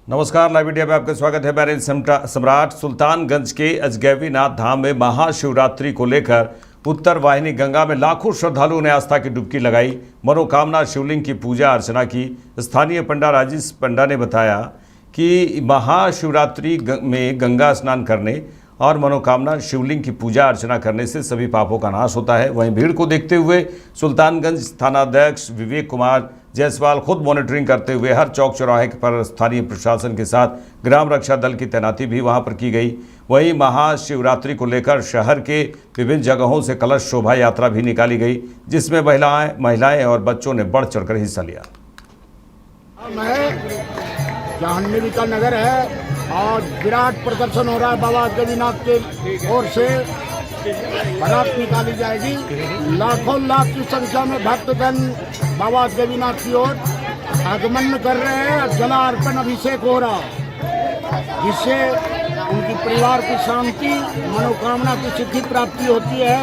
नमस्कार, live India में आपका स्वागत है। बैरिन सम्राट सुल्तानगंज के अजगैबीनाथ धाम में महाशिवरात्रि को लेकर उत्तर वाहिनी गंगा में लाखों श्रद्धालुओं ने आस्था की डुबकी लगाई, मनोकामना शिवलिंग की पूजा अर्चना की। स्थानीय पंडा राजेश पंडा ने बताया कि महाशिवरात्रि में गंगा स्नान करने और मनोकामना शिवलिंग की पूजा अर्चना करने से सभी पापों का नाश होता है। वहीं भीड़ को देखते हुए सुल्तानगंज थानाध्यक्ष विवेक कुमार जायसवाल खुद मॉनिटरिंग करते हुए हर चौक चौराहे पर स्थानीय प्रशासन के साथ ग्राम रक्षा दल की तैनाती भी वहां पर की गई। वहीं महाशिवरात्रि को लेकर शहर के विभिन्न जगहों से कलश शोभा यात्रा भी निकाली गई, जिसमें महिलाएं और बच्चों ने बढ़ चढ़कर हिस्सा लिया। जाह्नवी का नगर है और विराट प्रदर्शन हो रहा है। बाबा गरीनाथ के ओर से बारात निकाली जाएगी। लाखों लाख की संख्या में भक्तजन बाबा गरीनाथ की ओर आगमन कर रहे हैं और जला अर्पण अभिषेक हो रहा, जिससे उनकी परिवार की शांति, मनोकामना की सिद्धि प्राप्ति होती है।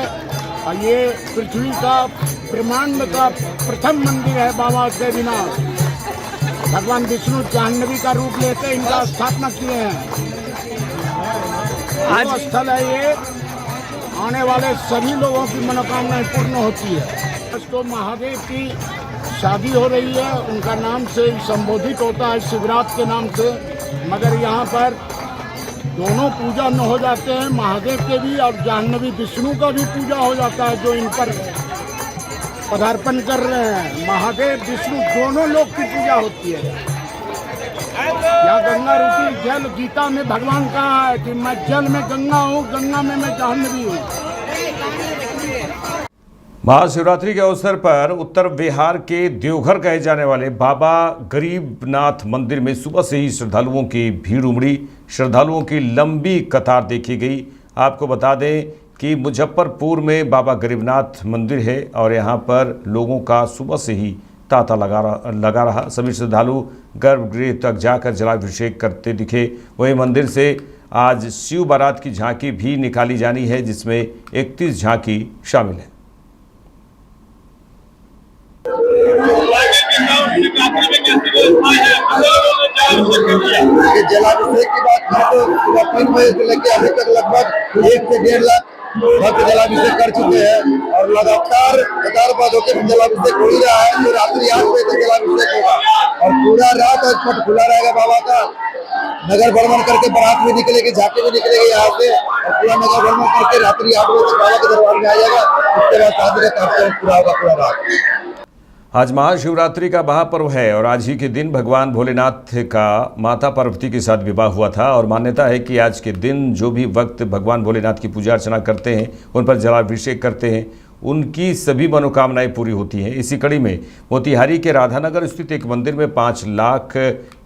और ये पृथ्वी का ब्रह्मांड का प्रथम मंदिर है बाबा गरीनाथ। भगवान विष्णु जाह्नवी का रूप लेकर इनका स्थापना किए हैं। आज स्थल है ये, आने वाले सभी लोगों की मनोकामनाएं पूर्ण होती है। तो महादेव की शादी हो रही है, उनका नाम से संबोधित होता है शिवरात्रि के नाम से, मगर यहाँ पर दोनों पूजा न हो जाते हैं, महादेव के भी और जाह्नवी विष्णु का भी पूजा हो जाता है, जो इन पर पदार्पण कर रहे हैं। महादेव विष्णु दोनों लोग की पूजा होती है। यहाँ गंगा रूपी जल, गीता में भगवान कहा है कि मैं जल में गंगा हूँ, गंगा में मैं जाह्नवी हूँ। महाशिवरात्रि के अवसर पर उत्तर बिहार के देवघर कहे जाने वाले बाबा गरीबनाथ मंदिर में सुबह से ही श्रद्धालुओं की भीड़ उमड़ी। श्रद्धालुओं की लंबी कतार देखी गई। आपको बता दें कि मुजफ्फरपुर में बाबा गरीबनाथ मंदिर है और यहाँ पर लोगों का सुबह से ही तांता लगा रहा। सभी श्रद्धालु गर्भगृह तक जाकर जलाभिषेक करते दिखे। वहीं मंदिर से आज शिव बारात की झांकी भी निकाली जानी है, जिसमें 31 झांकी शामिल है। जलाभिषेक की बात करें तो 3 बजे से लेकर अभी तक लगभग 1 से 1.5 लाख भक्त जलाभिषेक कर चुके हैं और लगातार कतारबद्ध होकर जलाभिषेक हो ही रहा है। तो रात्रि 8 बजे तक जलाभिषेक होगा और पूरा रात आज पट खुला रहेगा। बाबा का नगर भ्रमण करके बारात भी निकलेगी, झांकी भी निकलेगी यहाँ से और पूरा नगर भ्रमण करके रात्रि 8 बजे तक बाबा के दरबार में आ जाएगा। उसके बाद शादी का कार्यक्रम पूरा होगा पूरा रात। आज महाशिवरात्रि का महापर्व है और आज ही के दिन भगवान भोलेनाथ का माता पार्वती के साथ विवाह हुआ था और मान्यता है कि आज के दिन जो भी भक्त भगवान भोलेनाथ की पूजा अर्चना करते हैं, उन पर जलाभिषेक करते हैं, उनकी सभी मनोकामनाएं पूरी होती हैं। इसी कड़ी में मोतिहारी के राधानगर स्थित एक मंदिर में 5 लाख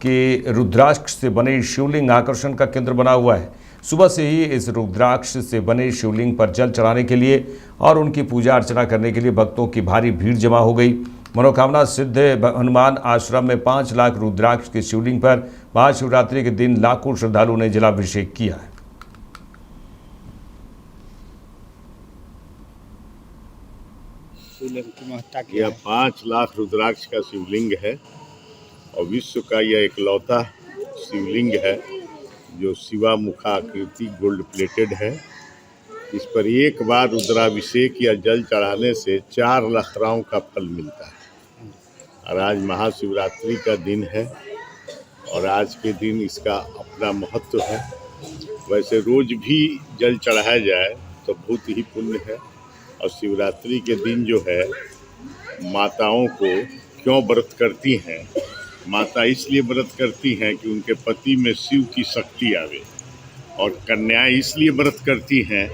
के रुद्राक्ष से बने शिवलिंग आकर्षण का केंद्र बना हुआ है। सुबह से ही इस रुद्राक्ष से बने शिवलिंग पर जल चढ़ाने के लिए और उनकी पूजा अर्चना करने के लिए भक्तों की भारी भीड़ जमा हो गई। मनोकामना सिद्ध हनुमान आश्रम में 5 लाख रुद्राक्ष के शिवलिंग पर महाशिवरात्रि के दिन लाखों श्रद्धालुओं ने जलाभिषेक किया है। यह 5 लाख रुद्राक्ष का शिवलिंग है और विश्व का यह एकलौता शिवलिंग है जो शिवा मुखाकृति गोल्ड प्लेटेड है। इस पर एक बार रुद्राभिषेक या जल चढ़ाने से 4 लखराओं का फल मिलता है। और आज महाशिवरात्रि का दिन है और आज के दिन इसका अपना महत्व है। वैसे रोज भी जल चढ़ाया जाए तो बहुत ही पुण्य है। और शिवरात्रि के दिन जो है माताओं को क्यों व्रत करती हैं? माता इसलिए व्रत करती हैं कि उनके पति में शिव की शक्ति आवे, और कन्याएं इसलिए व्रत करती हैं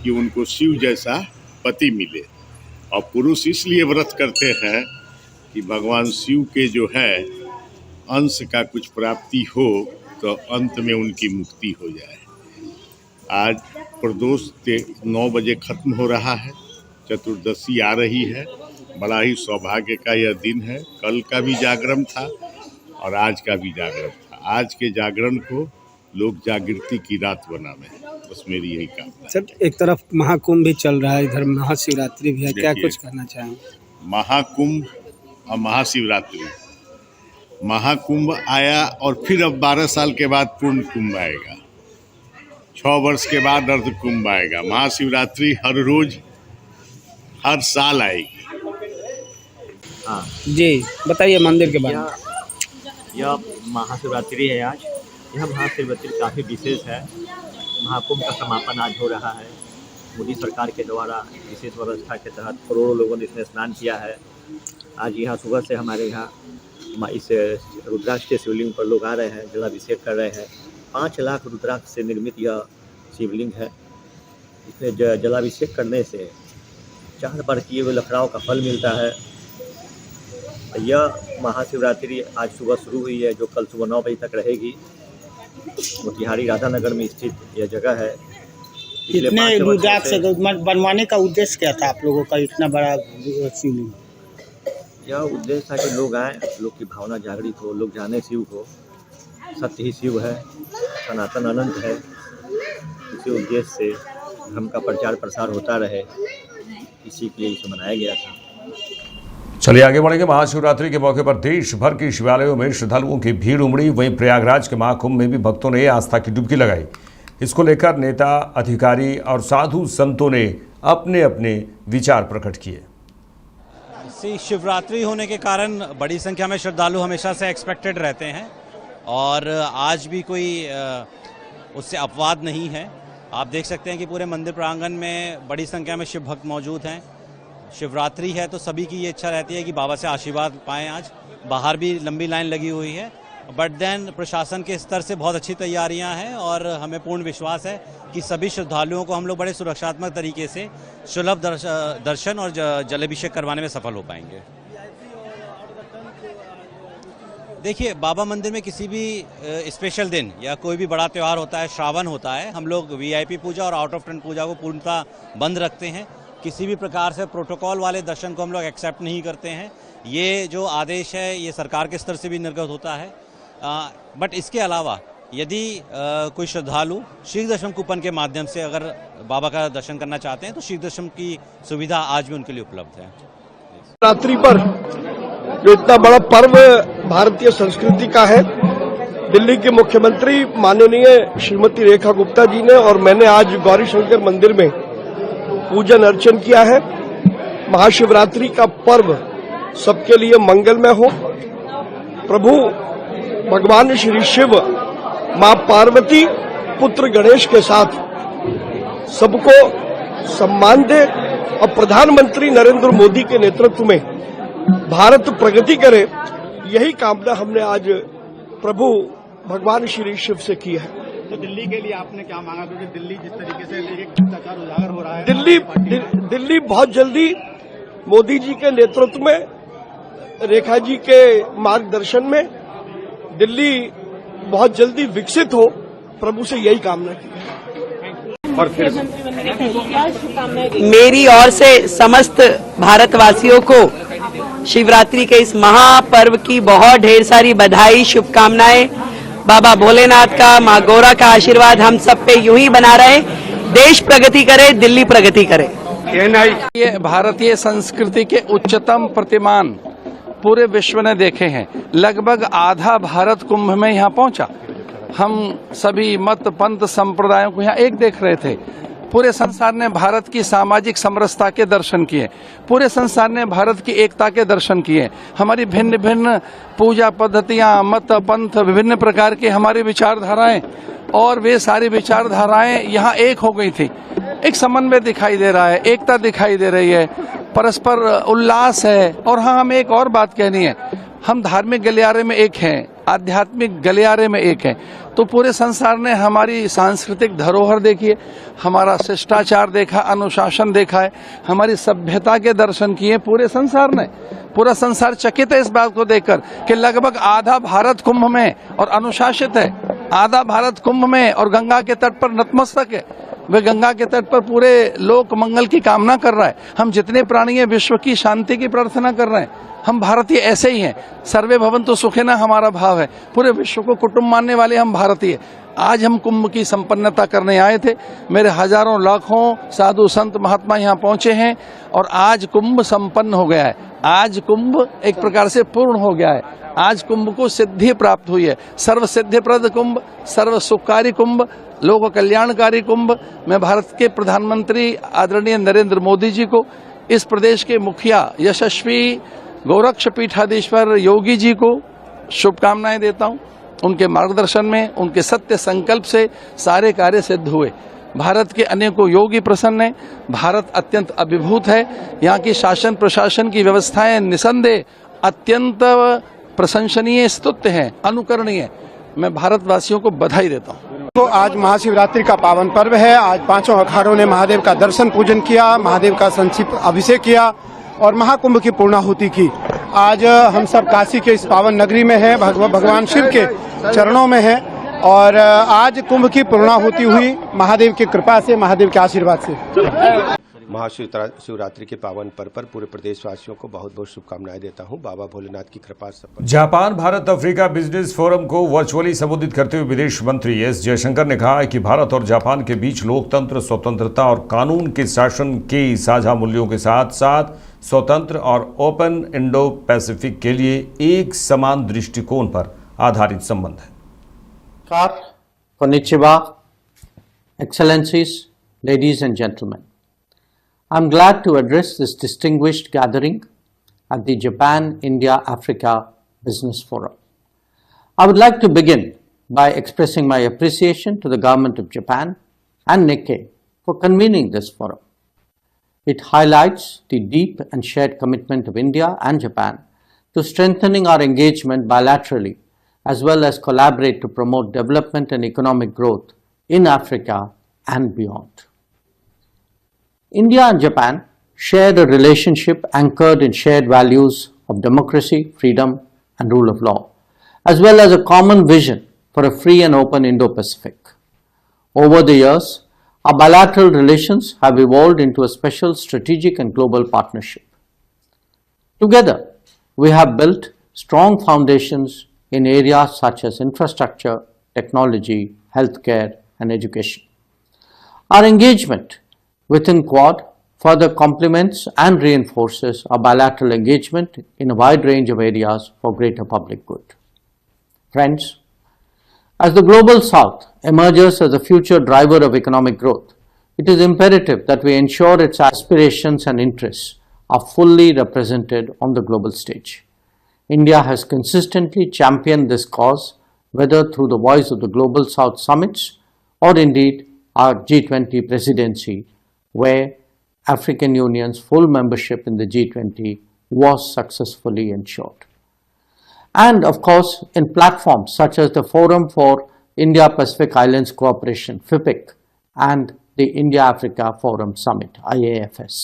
कि उनको शिव जैसा पति मिले, और पुरुष इसलिए व्रत करते हैं कि भगवान शिव के जो है अंश का कुछ प्राप्ति हो तो अंत में उनकी मुक्ति हो जाए। आज प्रदोष 9 बजे खत्म हो रहा है, चतुर्दशी आ रही है। बड़ा ही सौभाग्य का यह दिन है। कल का भी जागरण था और आज का भी जागरण था। आज के जागरण को लोग जागृति की रात बनावे, बस मेरी यही कामना। सर, एक तरफ महाकुंभ भी चल रहा है, इधर महाशिवरात्रि भी है, क्या कुछ कहना चाहेंगे? महाकुंभ और महाशिवरात्रि महाकुंभ आया और फिर अब 12 साल के बाद पूर्ण कुंभ आएगा, 6 वर्ष के बाद अर्ध कुंभ आएगा। महाशिवरात्रि हर रोज हर साल आएगी। जी बताइए मंदिर के बारे में। यह महाशिवरात्रि है आज। यह महाशिवरात्रि काफ़ी विशेष है। महाकुंभ का समापन आज हो रहा है। मोदी सरकार के द्वारा विशेष व्यवस्था के तहत करोड़ों लोगों ने इसमें स्नान किया है। आज यहाँ सुबह से हमारे यहाँ इस रुद्राक्ष के शिवलिंग पर लोग आ रहे हैं, जलाभिषेक कर रहे हैं। 5 लाख रुद्राक्ष से निर्मित यह शिवलिंग है। इसमें जलाभिषेक करने से 4 बार किए हुए लखराव का फल मिलता है। यह महाशिवरात्रि आज सुबह शुरू हुई है, जो कल सुबह 9 बजे तक रहेगी। मोतिहारी राधानगर में स्थित यह जगह है। इतने रुद्राक्ष बनवाने का उद्देश्य क्या था आप लोगों का, इतना बड़ा शिवलिंग? यह उद्देश्य था कि लोग आए, लोग की भावना जागृत हो, लोग जाने शिव को। सत्य ही शिव है, सनातन अनंत है। इसी उद्देश्य से धर्म का प्रचार प्रसार होता रहे, इसी के लिए इसे मनाया गया था। चलिए आगे बढ़ेंगे। महाशिवरात्रि के मौके पर देश भर के शिवालयों में श्रद्धालुओं की भीड़ उमड़ी। वहीं प्रयागराज के महाकुंभ में भी भक्तों ने आस्था की डुबकी लगाई। इसको लेकर नेता, अधिकारी और साधु संतों ने अपने अपने विचार प्रकट किए। शिवरात्रि होने के कारण बड़ी संख्या में श्रद्धालु हमेशा से एक्सपेक्टेड रहते हैं और आज भी कोई उससे अपवाद नहीं है। आप देख सकते हैं कि पूरे मंदिर प्रांगण में बड़ी संख्या में शिव भक्त मौजूद हैं। शिवरात्रि है तो सभी की ये इच्छा रहती है कि बाबा से आशीर्वाद पाएं। आज बाहर भी लंबी लाइन लगी हुई है, बट देन प्रशासन के स्तर से बहुत अच्छी तैयारियां हैं और हमें पूर्ण विश्वास है कि सभी श्रद्धालुओं को हम लोग बड़े सुरक्षात्मक तरीके से सुलभ दर्शन और जलाभिषेक करवाने में सफल हो पाएंगे। देखिए, बाबा मंदिर में किसी भी स्पेशल दिन या कोई भी बड़ा त्यौहार होता है, श्रावण होता है, हम लोग वीआईपी पूजा और आउट ऑफ टर्न पूजा को पूर्णतः बंद रखते हैं। किसी भी प्रकार से प्रोटोकॉल वाले दर्शन को हम लोग एक्सेप्ट नहीं करते हैं। ये जो आदेश है ये सरकार के स्तर से भी निर्गत होता है। बट इसके अलावा यदि कोई श्रद्धालु शीघ्र दर्शन कूपन के माध्यम से अगर बाबा का दर्शन करना चाहते हैं तो शीघ्र दर्शन की सुविधा आज भी उनके लिए उपलब्ध है। रात्रि पर जो इतना बड़ा पर्व भारतीय संस्कृति का है, दिल्ली के मुख्यमंत्री माननीय श्रीमती रेखा गुप्ता जी ने और मैंने आज गौरी शंकर मंदिर में पूजन अर्चन किया है। महाशिवरात्रि का पर्व सबके लिए मंगलमय हो। प्रभु भगवान श्री शिव, मां पार्वती, पुत्र गणेश के साथ सबको सम्मान दे और प्रधानमंत्री नरेंद्र मोदी के नेतृत्व में भारत प्रगति करे, यही कामना हमने आज प्रभु भगवान श्री शिव से की है। तो दिल्ली के लिए आपने क्या मांगा, क्योंकि दिल्ली जिस तरीके से एक भ्रष्टाचार उजागर हो रहा है, दिल्ली बहुत जल्दी मोदी जी के नेतृत्व में, रेखा जी के मार्गदर्शन में दिल्ली बहुत जल्दी विकसित हो, प्रभु से यही कामना की है। और फिर मेरी ओर से समस्त भारतवासियों को शिवरात्रि के इस महापर्व की बहुत ढेर सारी बधाई, शुभकामनाएं। बाबा भोलेनाथ का, माँ गौरा का आशीर्वाद हम सब पे यूं ही बना रहे। देश प्रगति करे, दिल्ली प्रगति करे। ये भारतीय संस्कृति के उच्चतम प्रतिमान पूरे विश्व ने देखे हैं। लगभग आधा भारत कुंभ में यहाँ पहुंचा। हम सभी मत, पंथ, संप्रदायों को यहाँ एक देख रहे थे। पूरे संसार ने भारत की सामाजिक समरसता के दर्शन किए। पूरे संसार ने भारत की एकता के दर्शन किए। हमारी भिन्न भिन्न पूजा पद्धतियां, मत, पंथ, विभिन्न प्रकार की हमारी विचारधाराएं और वे सारी विचारधाराएं यहाँ एक हो गई थी। एक समन्वय दिखाई दे रहा है, एकता दिखाई दे रही है, परस्पर उल्लास है। और हाँ, हमें एक और बात कहनी है, हम धार्मिक गलियारे में एक हैं, आध्यात्मिक गलियारे में एक हैं। तो पूरे संसार ने हमारी सांस्कृतिक धरोहर देखी है, हमारा शिष्टाचार देखा, अनुशासन देखा है, हमारी सभ्यता के दर्शन किए पूरे संसार ने। पूरा संसार चकित है इस बात को देखकर कि लगभग आधा भारत कुंभ में और अनुशासित है, आधा भारत कुंभ में और गंगा के तट पर नतमस्तक है। वे गंगा के तट पर पूरे लोक मंगल की कामना कर रहा है। हम जितने प्राणी हैं विश्व की शांति की प्रार्थना कर रहे हैं। हम भारतीय ऐसे ही हैं। सर्वे भवन्तु सुखिनः हमारा भाव है। पूरे विश्व को कुटुंब मानने वाले हम भारतीय। आज हम कुंभ की संपन्नता करने आए थे। मेरे हजारों लाखों साधु संत महात्मा यहाँ पहुंचे हैं और आज कुंभ संपन्न हो गया है। आज कुंभ एक प्रकार से पूर्ण हो गया है। आज कुंभ को सिद्धि प्राप्त हुई है। सर्व सिद्धिप्रद कुंभ, सर्व सुखकारी कुंभ, लोक कल्याणकारी कुंभ। मैं भारत के प्रधानमंत्री आदरणीय नरेंद्र मोदी जी को, इस प्रदेश के मुखिया यशस्वी गोरक्ष पीठाधीश्वर योगी जी को शुभकामनाएं देता हूं। उनके मार्गदर्शन में, उनके सत्य संकल्प से सारे कार्य सिद्ध हुए। भारत के अनेकों योगी प्रसन्न हैं। भारत अत्यंत अभिभूत है। यहाँ की शासन प्रशासन की व्यवस्थाएं निसंदेह अत्यंत प्रशंसनीय, स्तुत्य हैं, अनुकरणीय। मैं भारतवासियों को बधाई देता हूँ। तो आज महाशिवरात्रि का पावन पर्व है। आज पांचों अखाड़ों ने महादेव का दर्शन पूजन किया, महादेव का संक्षिप्त अभिषेक किया और महाकुंभ की पूर्णाहुति की। आज हम सब काशी के इस पावन नगरी में हैं, भगवान शिव के चरणों में हैं और आज कुंभ की पूर्णाहुति हुई महादेव की कृपा से, महादेव के आशीर्वाद से। महाशिवरात्रि के पावन पर्व पर पूरे प्रदेशवासियों को बहुत बहुत शुभकामनाएं देता हूं। बाबा भोलेनाथ की कृपा सब। Japan Bharat Africa business forum को वर्चुअली संबोधित करते हुए विदेश मंत्री एस जयशंकर ने कहा है कि भारत और जापान के बीच लोकतंत्र, स्वतंत्रता और कानून के शासन के साझा मूल्यों के साथ साथ स्वतंत्र और ओपन इंडो पैसिफिक के लिए एक समान दृष्टिकोण पर आधारित संबंध है। Konnichiwa, Excellencies, ladies and gentlemen. I'm glad to address this distinguished gathering at the Japan-India-Africa Business Forum. I would like to begin by expressing my appreciation to the government of Japan and Nikkei for convening this forum. It highlights the deep and shared commitment of India and Japan to strengthening our engagement bilaterally as well as collaborate to promote development and economic growth in Africa and beyond. India and Japan share a relationship anchored in shared values of democracy, freedom and rule of law, as well as a common vision for a free and open Indo-Pacific. Over the years, our bilateral relations have evolved into a special strategic and global partnership. Together, we have built strong foundations in areas such as infrastructure, technology, healthcare and education. Our engagement within Quad further complements and reinforces our bilateral engagement in a wide range of areas for greater public good. Friends, as the Global South emerges as a future driver of economic growth, it is imperative that we ensure its aspirations and interests are fully represented on the global stage. India has consistently championed this cause, whether through the voice of the Global South summits or indeed our G20 presidency, where African Union's full membership in the G20 was successfully ensured. And of course, in platforms such as the Forum for India-Pacific Islands Cooperation, FIPIC, and the India-Africa Forum Summit, IAFS.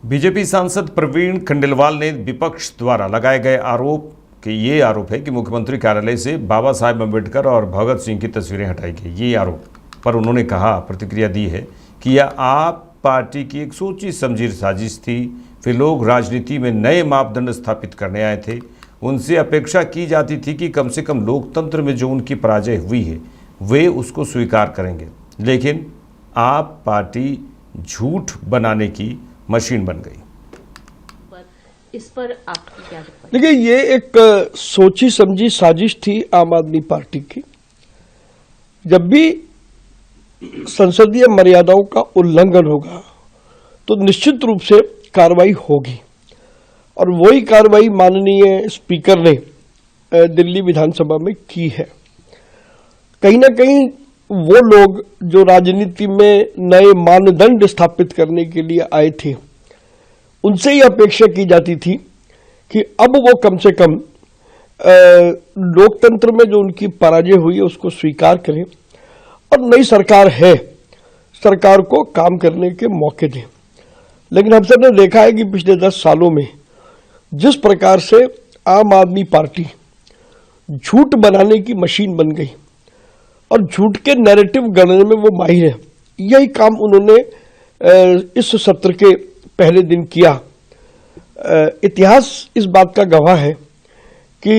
BJP सांसद प्रवीण खंडेलवाल ने विपक्ष द्वारा लगाए गए आरोप है कि मुख्यमंत्री कार्यालय से बाबा साहेब अम्बेडकर और भगत सिंह की तस्वीरें हटाई गई। ये आरोप पर उन्होंने प्रतिक्रिया दी है कि यह आप पार्टी की एक सोची समझी साजिश थी। फिर लोग राजनीति में नए मापदंड स्थापित करने आए थे। उनसे अपेक्षा की जाती थी कि कम से कम लोकतंत्र में जो उनकी पराजय हुई है वे उसको स्वीकार करेंगे, लेकिन आप पार्टी झूठ बनाने की मशीन बन गई। इस पर आपकी क्या? देखिए, ये एक सोची समझी साजिश थी आम आदमी पार्टी की। जब भी संसदीय मर्यादाओं का उल्लंघन होगा तो निश्चित रूप से कार्रवाई होगी और वही कार्रवाई माननीय स्पीकर ने दिल्ली विधानसभा में की है। कहीं ना कहीं वो लोग जो राजनीति में नए मानदंड स्थापित करने के लिए आए थे, उनसे ही अपेक्षा की जाती थी कि अब वो कम से कम लोकतंत्र में जो उनकी पराजय हुई है उसको स्वीकार करें और नई सरकार है, सरकार को काम करने के मौके दें। लेकिन हम सब ने देखा है कि पिछले 10 सालों में जिस प्रकार से आम आदमी पार्टी झूठ बनाने की मशीन बन गई और झूठ के नैरेटिव गढ़ने में वो माहिर है, यही काम उन्होंने इस सत्र के पहले दिन किया। इतिहास इस बात का गवाह है कि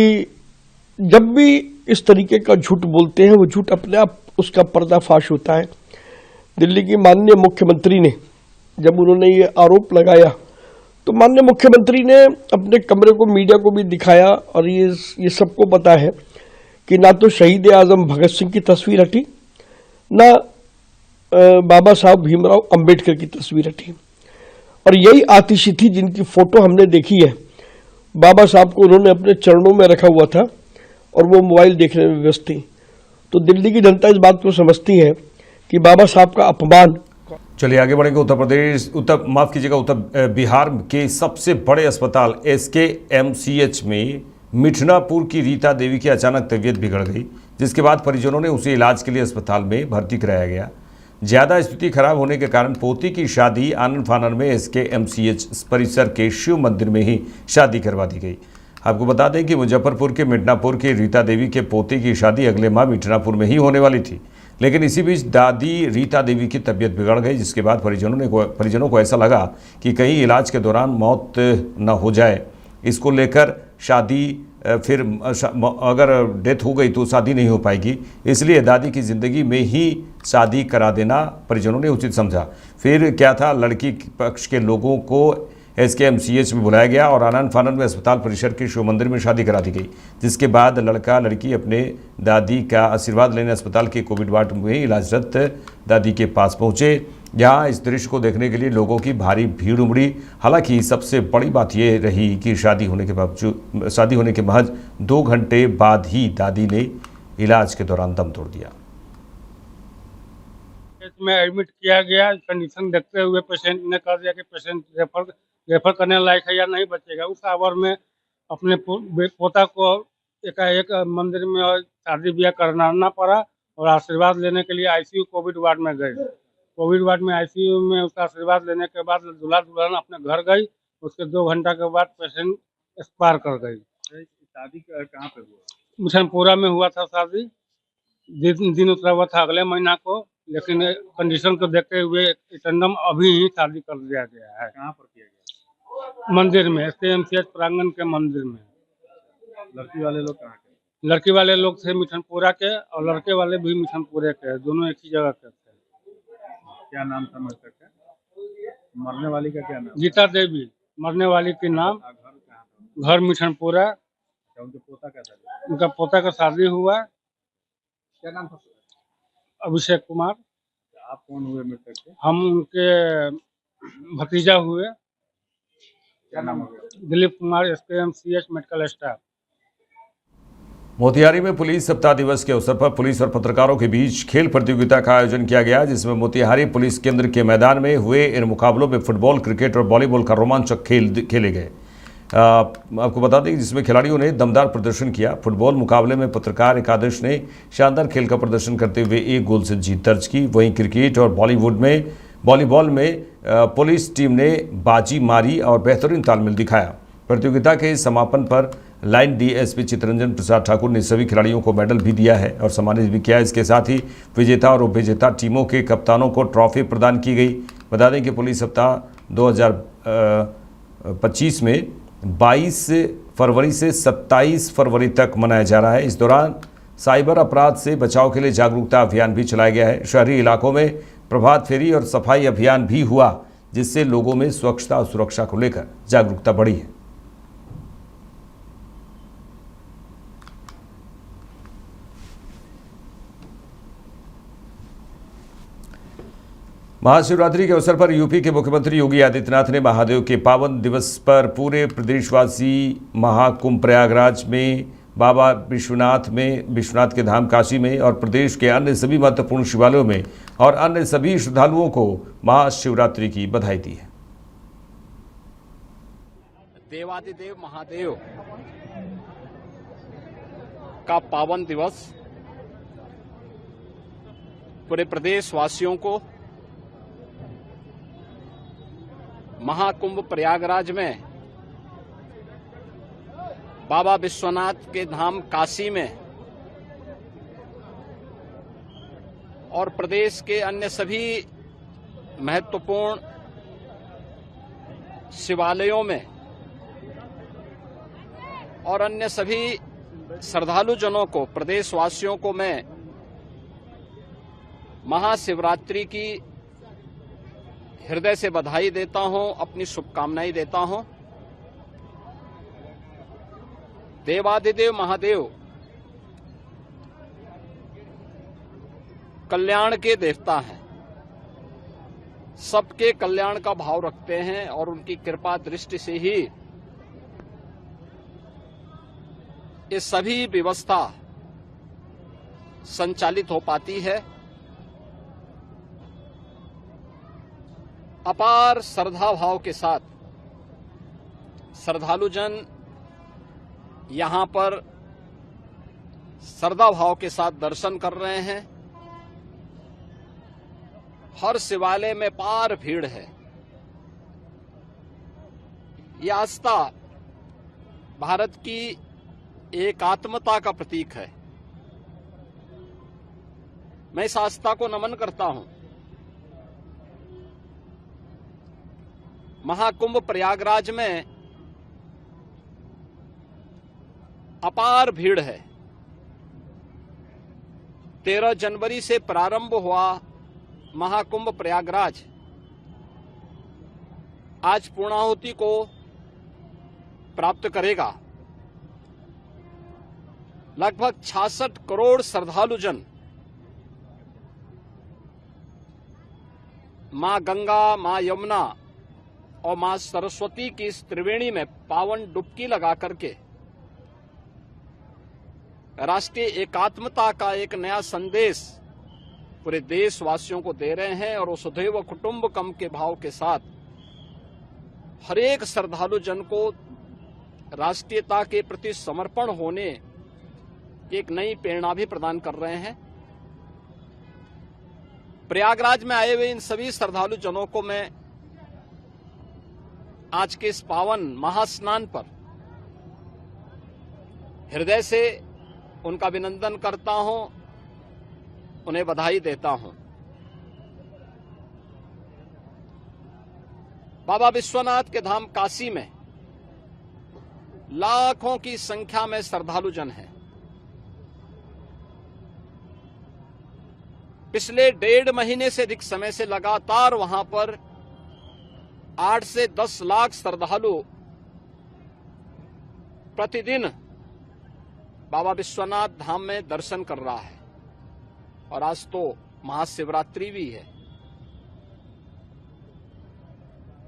जब भी इस तरीके का झूठ बोलते हैं वो झूठ अपने आप उसका पर्दाफाश होता है। दिल्ली की माननीय मुख्यमंत्री ने जब उन्होंने ये आरोप लगाया तो माननीय मुख्यमंत्री ने अपने कमरे को मीडिया को भी दिखाया और ये सबको पता है कि ना तो शहीद आजम भगत सिंह की तस्वीर हटी, ना बाबा साहब भीमराव अंबेडकर की तस्वीर हटी। और यही आतिशी थी जिनकी फोटो हमने देखी है। बाबा साहब को उन्होंने अपने चरणों में रखा हुआ था और वो मोबाइल देखने में व्यस्त थी। तो दिल्ली की जनता इस बात को समझती है कि बाबा साहब का अपमान। चलिए आगे बढ़ेंगे। उत्तर बिहार के सबसे बड़े अस्पताल SKMCH में मिठनापुर की रीता देवी की अचानक तबीयत बिगड़ गई, जिसके बाद परिजनों ने उसे इलाज के लिए अस्पताल में भर्ती कराया गया। ज़्यादा स्थिति खराब होने के कारण पोती की शादी आनन फानन में SKMCH परिसर के शिव मंदिर में ही शादी करवा दी गई। आपको बता दें कि मुजफ्फरपुर के मिठनापुर की रीता देवी के पोते की शादी अगले माह मिठनापुर में ही होने वाली थी, लेकिन इसी बीच दादी रीता देवी की तबीयत बिगड़ गई, जिसके बाद परिजनों को ऐसा लगा कि कहीं इलाज के दौरान मौत न हो जाए। इसको लेकर शादी फिर अगर डेथ हो गई तो शादी नहीं हो पाएगी, इसलिए दादी की ज़िंदगी में ही शादी करा देना परिजनों ने उचित समझा। फिर क्या था, लड़की पक्ष के लोगों को SKMCH में बुलाया गया और आनन फानन में अस्पताल परिसर के शिव मंदिर में शादी करा दी गई, जिसके बाद लड़का लड़की अपने दादी का आशीर्वाद लेने अस्पताल के कोविड वार्ड में इलाजरत दादी के पास पहुंचे। यहाँ इस दृश्य को देखने के लिए लोगों की भारी भीड़ उमड़ी। हालांकि सबसे बड़ी बात यह रही कि शादी होने के महज 2 घंटे बाद ही दादी ने इलाज के दौरान दम तोड़ दिया। में एडमिट किया गया। कंडीशन देखते हुए पेशेंट ने कह दिया कि पेशेंट रेफर करने लायक है या नहीं बचेगा। उस आवर में अपने पोता को एकाएक मंदिर में शादी ब्याह करना पड़ा और आशीर्वाद लेने के लिए ICU कोविड वार्ड में गए। कोविड वार्ड में ICU में उसका आशीर्वाद लेने के बाद दूल्हा दुल्हन अपने घर गई। उसके 2 घंटा के बाद पेशेंट एक्सपायर कर गई। शादी कहाँ पे हुआ? मिठनपुरा में हुआ था शादी। दिन उतरा हुआ था अगले महीना को, लेकिन कंडीशन को देखते हुए एटेंडम अभी ही शादी कर दिया गया है। कहाँ पर किया गया? मंदिर में, SKMCH प्रांगण के मंदिर में। लड़की वाले लोग कहाँ के? लड़की वाले लोग थे मिठनपुरा के और लड़के वाले भी मिठनपुरे के, दोनों एक ही जगह के थे। क्या नाम था मृतक का? मरने वाली का क्या नाम? गीता देवी, मरने वाली के नाम। घर मिठनपुरा। उनके पोता का शादी? उनका पोता का शादी हुआ। क्या नाम था? अभिषेक कुमार। आप कौन हुए मृतक के? हम उनके भतीजा हुए। क्या नाम हो गया? Dilip Kumar, SKMCH medical staff. Motihari में पुलिस सप्ताह दिवस के अवसर पर पुलिस और पत्रकारों के बीच खेल प्रतियोगिता का आयोजन किया गया, जिसमें मोतिहारी पुलिस केंद्र के मैदान में हुए इन मुकाबलों में फुटबॉल, क्रिकेट और वॉलीबॉल का रोमांचक खेल खेले गए। आपको बता दें कि जिसमें खिलाड़ियों ने दमदार प्रदर्शन किया। फुटबॉल मुकाबले में पत्रकार एकादश ने शानदार खेल का प्रदर्शन करते हुए 1 गोल से जीत दर्ज की। वहीं क्रिकेट और वॉलीबॉल में पुलिस टीम ने बाजी मारी और बेहतरीन तालमेल दिखाया। प्रतियोगिता के समापन पर लाइन DSP चितरंजन प्रसाद ठाकुर ने सभी खिलाड़ियों को मेडल भी दिया है और सम्मानित भी किया। इसके साथ ही विजेता और उपविजेता टीमों के कप्तानों को ट्रॉफी प्रदान की गई। बता दें कि पुलिस सप्ताह 2025 में 22 फरवरी से 27 फरवरी तक मनाया जा रहा है। इस दौरान साइबर अपराध से बचाव के लिए जागरूकता अभियान भी चलाया गया है। शहरी इलाकों में प्रभात फेरी और सफाई अभियान भी हुआ, जिससे लोगों में स्वच्छता और सुरक्षा को लेकर जागरूकता बढ़ी है। महाशिवरात्रि के अवसर पर यूपी के मुख्यमंत्री योगी आदित्यनाथ ने महादेव के पावन दिवस पर पूरे प्रदेशवासी महाकुंभ प्रयागराज में, बाबा विश्वनाथ के धाम काशी में और प्रदेश के अन्य सभी महत्वपूर्ण शिवालयों में और अन्य सभी श्रद्धालुओं को महाशिवरात्रि की बधाई दी है। देवादिदेव महादेव का पावन दिवस पूरे प्रदेशवासियों को महाकुंभ प्रयागराज में, बाबा विश्वनाथ के धाम काशी में और प्रदेश के अन्य सभी महत्वपूर्ण शिवालयों में और अन्य सभी श्रद्धालुजनों को, प्रदेशवासियों को मैं महाशिवरात्रि की हृदय से बधाई देता हूं, अपनी शुभकामनाएं देता हूं। देवाधिदेव महादेव कल्याण के देवता हैं, सबके कल्याण का भाव रखते हैं और उनकी कृपा दृष्टि से ही ये सभी व्यवस्था संचालित हो पाती है। अपार श्रद्धा भाव के साथ श्रद्धालु जन यहां पर श्रद्धा भाव के साथ दर्शन कर रहे हैं। हर शिवालय में पार भीड़ है। यह आस्था भारत की एकात्मता का प्रतीक है। मैं इस आस्था को नमन करता हूं। महाकुंभ प्रयागराज में अपार भीड़ है। 13 जनवरी से प्रारंभ हुआ महाकुंभ प्रयागराज आज पूर्णाहुति को प्राप्त करेगा। लगभग 66 करोड़ श्रद्धालु जन मां गंगा, मां यमुना और मां सरस्वती की इस त्रिवेणी में पावन डुबकी लगा करके राष्ट्रीय एकात्मता का एक नया संदेश पूरे देशवासियों को दे रहे हैं। और वसुधैव कुटुंबकम के भाव के साथ हर एक श्रद्धालु जन को राष्ट्रीयता के प्रति समर्पण होने की एक नई प्रेरणा भी प्रदान कर रहे हैं। प्रयागराज में आए हुए इन सभी श्रद्धालु जनों को मैं आज के इस पावन महास्नान पर हृदय से उनका अभिनंदन करता हूं, उन्हें बधाई देता हूं। बाबा विश्वनाथ के धाम काशी में लाखों की संख्या में श्रद्धालु जन हैं। पिछले 1.5 महीने से अधिक समय से लगातार वहां पर 8 से 10 लाख श्रद्धालु प्रतिदिन बाबा विश्वनाथ धाम में दर्शन कर रहा है। और आज तो महाशिवरात्रि भी है।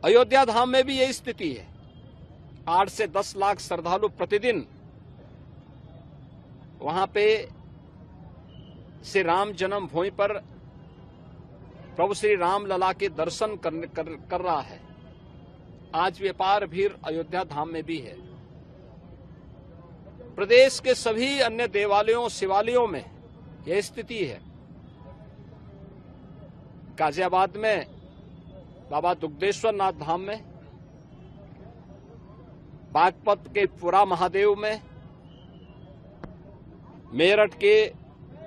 अयोध्या धाम में भी यही स्थिति है। 8 से 10 लाख श्रद्धालु प्रतिदिन वहां पे श्री राम जन्मभूमि पर प्रभु श्री राम लला के दर्शन कर रहा है। आज व्यापार भीड़ अयोध्या धाम में भी है। प्रदेश के सभी अन्य देवालयों शिवालयों में यह स्थिति है। गाजियाबाद में बाबा दुग्धेश्वर नाथ धाम में, बागपत के पुरा महादेव में, मेरठ के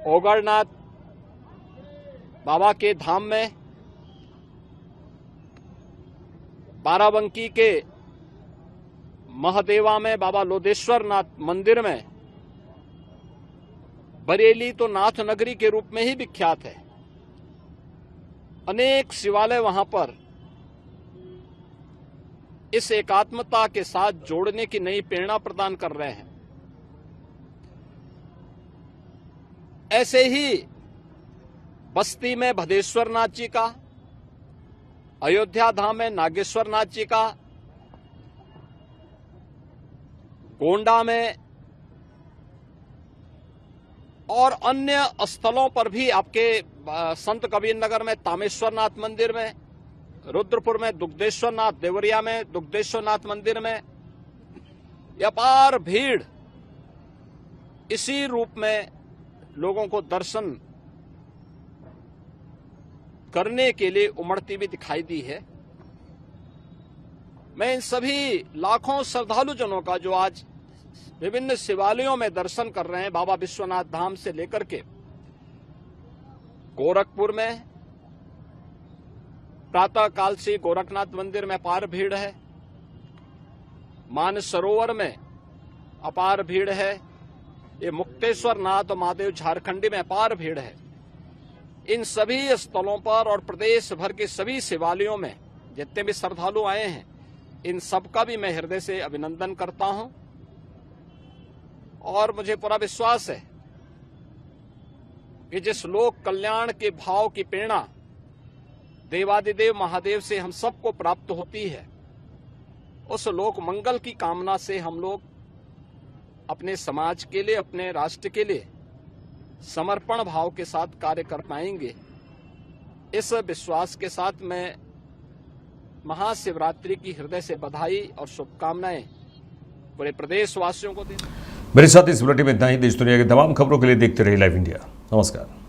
ओगरनाथ बाबा के धाम में, बाराबंकी के महादेवा में बाबा लोदेश्वर नाथ मंदिर में, बरेली तो नाथ नगरी के रूप में ही विख्यात है। अनेक शिवालय वहां पर इस एकात्मता के साथ जोड़ने की नई प्रेरणा प्रदान कर रहे हैं। ऐसे ही बस्ती में भदेश्वर नाथ जी का, अयोध्या धाम में नागेश्वर नाथ जी का, गोंडा में और अन्य स्थलों पर भी आपके संत कबीर नगर में तामेश्वर नाथ मंदिर में, रुद्रपुर में दुग्धेश्वर नाथ, देवरिया में दुग्धेश्वर नाथ मंदिर में अपार भीड़ इसी रूप में लोगों को दर्शन करने के लिए उमड़ती भी दिखाई दी है। मैं इन सभी लाखों श्रद्धालु जनों का जो आज विभिन्न शिवालयों में दर्शन कर रहे हैं, बाबा विश्वनाथ धाम से लेकर के गोरखपुर में प्रातः काल से गोरखनाथ मंदिर में अपार भीड़ है, मानसरोवर में अपार भीड़ है, ये मुक्तेश्वर नाथ महादेव झारखंडी में अपार भीड़ है। इन सभी स्थलों पर और प्रदेश भर के सभी शिवालयों में जितने भी श्रद्धालु आए हैं इन सबका भी मैं हृदय से अभिनंदन करता हूं और मुझे पूरा विश्वास है कि जिस लोक कल्याण के भाव की प्रेरणा देवादिदेव महादेव से हम सबको प्राप्त होती है, उस लोक मंगल की कामना से हम लोग अपने समाज के लिए, अपने राष्ट्र के लिए समर्पण भाव के साथ कार्य कर पाएंगे। इस विश्वास के साथ मैं महाशिवरात्रि की हृदय से बधाई और शुभकामनाएं पूरे प्रदेशवासियों को देता हूं। मेरे साथ इस बुलेटिन में इतना ही। देश दुनिया की तमाम खबरों के लिए देखते रहिए लाइव इंडिया। नमस्कार।